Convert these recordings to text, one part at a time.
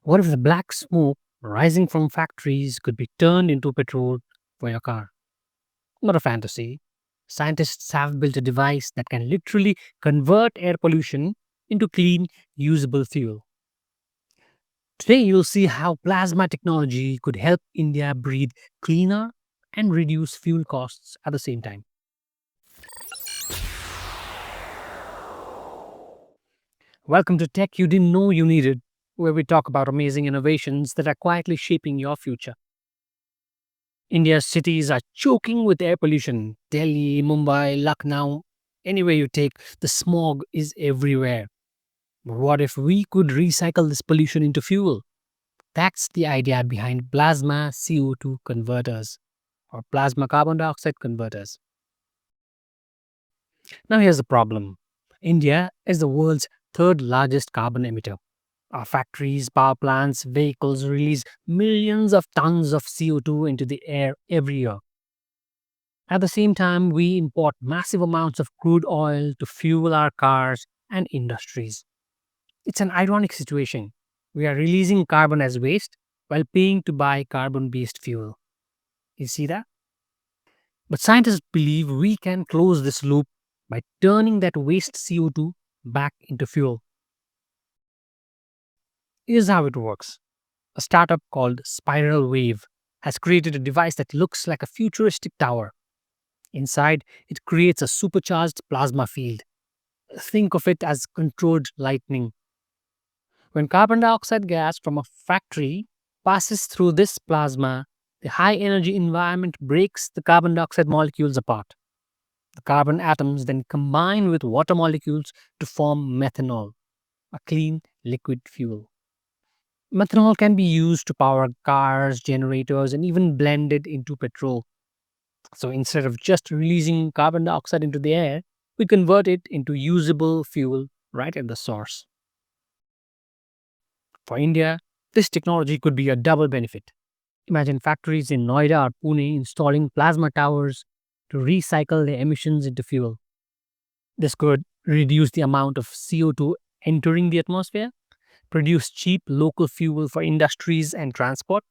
What if the black smoke rising from factories could be turned into petrol for your car? Not a fantasy. Scientists have built a device that can literally convert air pollution into clean, usable fuel. Today, you'll see how plasma technology could help India breathe cleaner and reduce fuel costs at the same time. Welcome to Tech You Didn't Know You Needed, where we talk about amazing innovations that are quietly shaping your future. India's cities are choking with air pollution. Delhi, Mumbai, Lucknow, anywhere you take, the smog is everywhere. But what if we could recycle this pollution into fuel? That's the idea behind plasma CO2 converters or plasma carbon dioxide converters. Now, here's the problem. India is the world's third largest carbon emitter. Our factories, power plants, vehicles release millions of tons of CO2 into the air every year. At the same time, we import massive amounts of crude oil to fuel our cars and industries. It's an ironic situation. We are releasing carbon as waste while paying to buy carbon based fuel. You see that? But scientists believe we can close this loop by turning that waste CO2 back into fuel. Here's how it works. A startup called SpiralWave has created a device that looks like a futuristic tower. Inside, it creates a supercharged plasma field. Think of it as controlled lightning. When carbon dioxide gas from a factory passes through this plasma, the high energy environment breaks the carbon dioxide molecules apart. The carbon atoms then combine with water molecules to form methanol, a clean liquid fuel. Methanol can be used to power cars, generators, and even blended into petrol. So instead of just releasing carbon dioxide into the air, we convert it into usable fuel right at the source. For India, this technology could be a double benefit. Imagine factories in Noida or Pune installing plasma towers to recycle their emissions into fuel. This could reduce the amount of CO2 entering the atmosphere, produce cheap local fuel for industries and transport,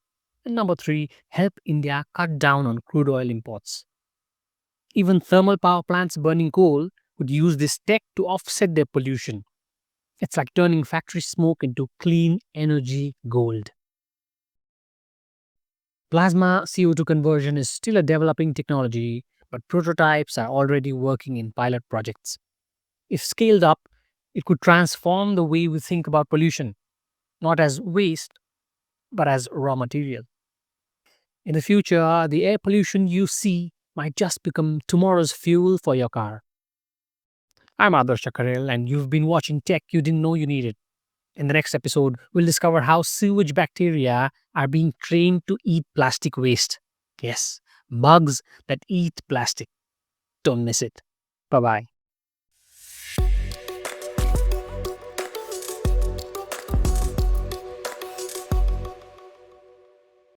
and number three, help India cut down on crude oil imports. Even thermal power plants burning coal would use this tech to offset their pollution. It's like turning factory smoke into clean energy gold. Plasma CO2 conversion is still a developing technology, but prototypes are already working in pilot projects. If scaled up, it could transform the way we think about pollution, not as waste, but as raw material. In the future, the air pollution you see might just become tomorrow's fuel for your car. I'm Adarsh Karel, and you've been watching Tech You Didn't Know You Needed. In the next episode, we'll discover how sewage bacteria are being trained to eat plastic waste. Yes, bugs that eat plastic. Don't miss it. Bye bye.